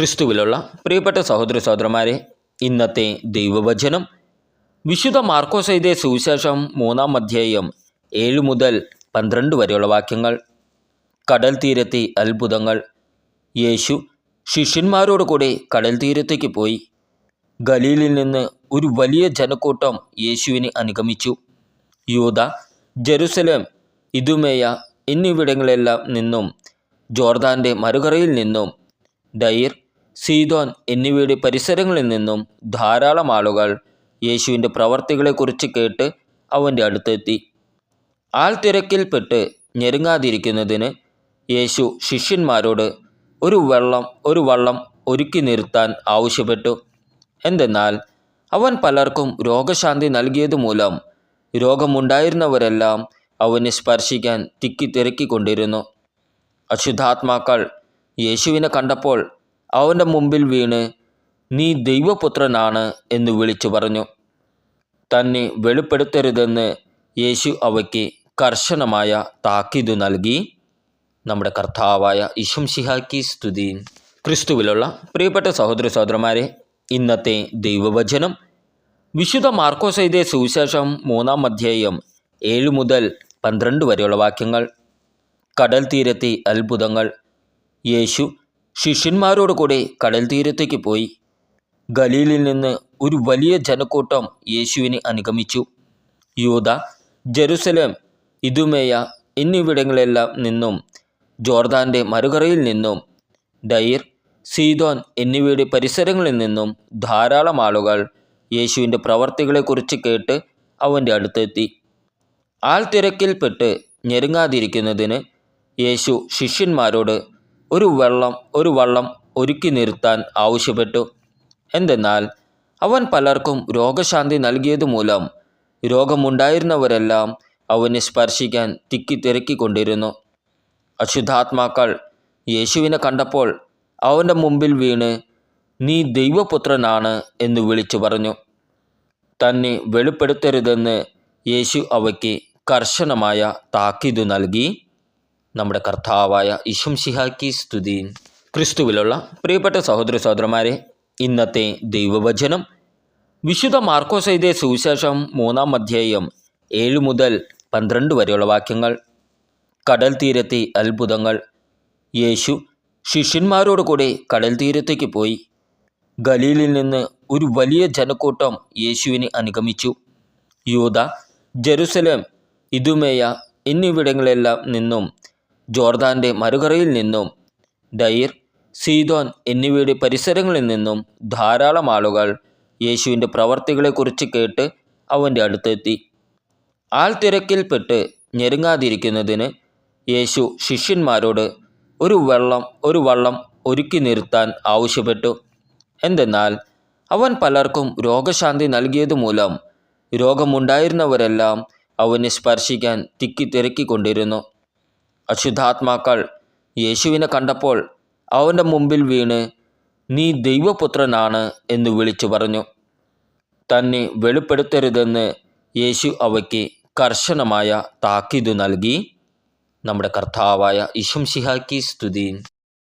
ക്രിസ്തുവിലുള്ള പ്രിയപ്പെട്ട സഹോദര സഹോദരന്മാരെ, ഇന്നത്തെ ദൈവവചനം വിശുദ്ധ മാർക്കോസ് എഴുതിയ സുവിശേഷം 3-ാം അധ്യായം 7 മുതൽ 12 വരെയുള്ള വാക്യങ്ങൾ. കടൽ തീരത്തെ അത്ഭുതങ്ങൾ. യേശു ശിഷ്യന്മാരോട് കൂടെ കടൽ തീരത്തേക്ക് പോയി. ഗലീലിൽ നിന്ന് ഒരു വലിയ ജനക്കൂട്ടം യേശുവിനെ അനുഗമിച്ചു. യൂദ, ജെറുസലേം, ഇദുമേയ എന്നിവിടങ്ങളെല്ലാം നിന്നും, ജോർദാൻ്റെ മറുകരയിൽ നിന്നും, ദയീർ, സീദോൻ എന്നിവയുടെ പരിസരങ്ങളിൽ നിന്നും ധാരാളം ആളുകൾ യേശുവിൻ്റെ പ്രവർത്തികളെക്കുറിച്ച് കേട്ട് അവൻ്റെ അടുത്തെത്തി. ആൾത്തിരക്കിൽപ്പെട്ട് ഞെരുങ്ങാതിരിക്കുന്നതിന് യേശു ശിഷ്യന്മാരോട് ഒരു വള്ളം ഒരുക്കി നിർത്താൻ ആവശ്യപ്പെട്ടു. എന്തെന്നാൽ അവൻ പലർക്കും രോഗശാന്തി നൽകിയതുമൂലം രോഗമുണ്ടായിരുന്നവരെല്ലാം അവനെ സ്പർശിക്കാൻ തിക്കിത്തിരക്കിക്കൊണ്ടിരുന്നു. അശുദ്ധാത്മാക്കൾ യേശുവിനെ കണ്ടപ്പോൾ അവൻ്റെ മുമ്പിൽ വീണ്, "നീ ദൈവപുത്രനാണ്" എന്ന് വിളിച്ചു പറഞ്ഞു. തന്നെ വെളിപ്പെടുത്തരുതെന്ന് യേശു അവയ്ക്ക് കർശനമായ താക്കീത് നൽകി. നമ്മുടെ കർത്താവായ ഈശോമിശിഹായ്ക്ക് സ്തുതി. ക്രിസ്തുവിലുള്ള പ്രിയപ്പെട്ട സഹോദര സഹോദരന്മാരെ, ഇന്നത്തെ ദൈവവചനം വിശുദ്ധ മാർക്കോസ് എഴുതിയ സുവിശേഷം 3-ാം അധ്യായം 7 മുതൽ 12 വരെയുള്ള വാക്യങ്ങൾ. കടൽ തീരത്തെ അത്ഭുതങ്ങൾ. യേശു ശിഷ്യന്മാരോട് കൂടെ കടൽ തീരത്തേക്ക് പോയി. ഗലീലിൽ നിന്ന് ഒരു വലിയ ജനക്കൂട്ടം യേശുവിനെ അനുഗമിച്ചു. യൂദ, ജെറുസലേം, ഇദുമേയ എന്നിവിടങ്ങളെല്ലാം നിന്നും, ജോർദാൻ്റെ മറുകരയിൽ നിന്നും, ദയീർ, സീദോൻ എന്നിവയുടെ പരിസരങ്ങളിൽ നിന്നും ധാരാളം ആളുകൾ യേശുവിൻ്റെ പ്രവർത്തികളെക്കുറിച്ച് കേട്ട് അവൻ്റെ അടുത്തെത്തി. ആൾത്തിരക്കിൽപ്പെട്ട് ഞെരുങ്ങാതിരിക്കുന്നതിന് യേശു ശിഷ്യന്മാരോട് ഒരു വള്ളം ഒരുക്കി നിർത്താൻ ആവശ്യപ്പെട്ടു. എന്തെന്നാൽ അവൻ പലർക്കും രോഗശാന്തി നൽകിയതുമൂലം രോഗമുണ്ടായിരുന്നവരെല്ലാം അവനെ സ്പർശിക്കാൻ തിക്കിത്തിരക്കിക്കൊണ്ടിരുന്നു. അശുദ്ധാത്മാക്കൾ യേശുവിനെ കണ്ടപ്പോൾ അവൻ്റെ മുമ്പിൽ വീണ്, "നീ ദൈവപുത്രനാണ്" എന്ന് വിളിച്ചു പറഞ്ഞു. തന്നെ വെളിപ്പെടുത്തരുതെന്ന് യേശു അവയ്ക്ക് കർശനമായ താക്കീത് നൽകി. നമ്മുടെ കർത്താവായ ഈശോമിശിഹായ്ക്ക് സ്തുതി. ക്രിസ്തുവിലുള്ള പ്രിയപ്പെട്ട സഹോദര സഹോദരന്മാരെ, ഇന്നത്തെ ദൈവവചനം വിശുദ്ധ മാർക്കോസ് എഴുതിയ സുവിശേഷം 3-ാം അധ്യായം 7 മുതൽ 12 വരെയുള്ള വാക്യങ്ങൾ. കടൽ തീരത്തെ അത്ഭുതങ്ങൾ. യേശു ശിഷ്യന്മാരോട് കൂടെ കടൽ തീരത്തേക്ക് പോയി. ഗലീലിൽ നിന്ന് ഒരു വലിയ ജനക്കൂട്ടം യേശുവിനെ അനുഗമിച്ചു. യൂദ, ജെറുസലേം, ഇദുമേയ എന്നിവിടങ്ങളെല്ലാം നിന്നും, ജോർദാൻ്റെ മറുകരയിൽ നിന്നും, ദയീർ, സീദോൻ എന്നിവയുടെ പരിസരങ്ങളിൽ നിന്നും ധാരാളം ആളുകൾ യേശുവിൻ്റെ പ്രവർത്തികളെക്കുറിച്ച് കേട്ട് അവൻ്റെ അടുത്തെത്തി. ആൾത്തിരക്കിൽപ്പെട്ട് ഞെരുങ്ങാതിരിക്കുന്നതിന് യേശു ശിഷ്യന്മാരോട് ഒരു വള്ളം ഒരുക്കി നിർത്താൻ ആവശ്യപ്പെട്ടു. എന്തെന്നാൽ അവൻ പലർക്കും രോഗശാന്തി നൽകിയതുമൂലം രോഗമുണ്ടായിരുന്നവരെല്ലാം അവനെ സ്പർശിക്കാൻ തിക്കിത്തിരക്കിക്കൊണ്ടിരുന്നു. അശുദ്ധാത്മാക്കൾ യേശുവിനെ കണ്ടപ്പോൾ അവൻ്റെ മുമ്പിൽ വീണ്, "നീ ദൈവപുത്രനാണ്" എന്ന് വിളിച്ചു പറഞ്ഞു. തന്നെ വെളിപ്പെടുത്തരുതെന്ന് യേശു അവയ്ക്ക് കർശനമായ താക്കീത് നൽകി. നമ്മുടെ കർത്താവായ ഈശോമിശിഹായ്ക്ക് സ്തുതി.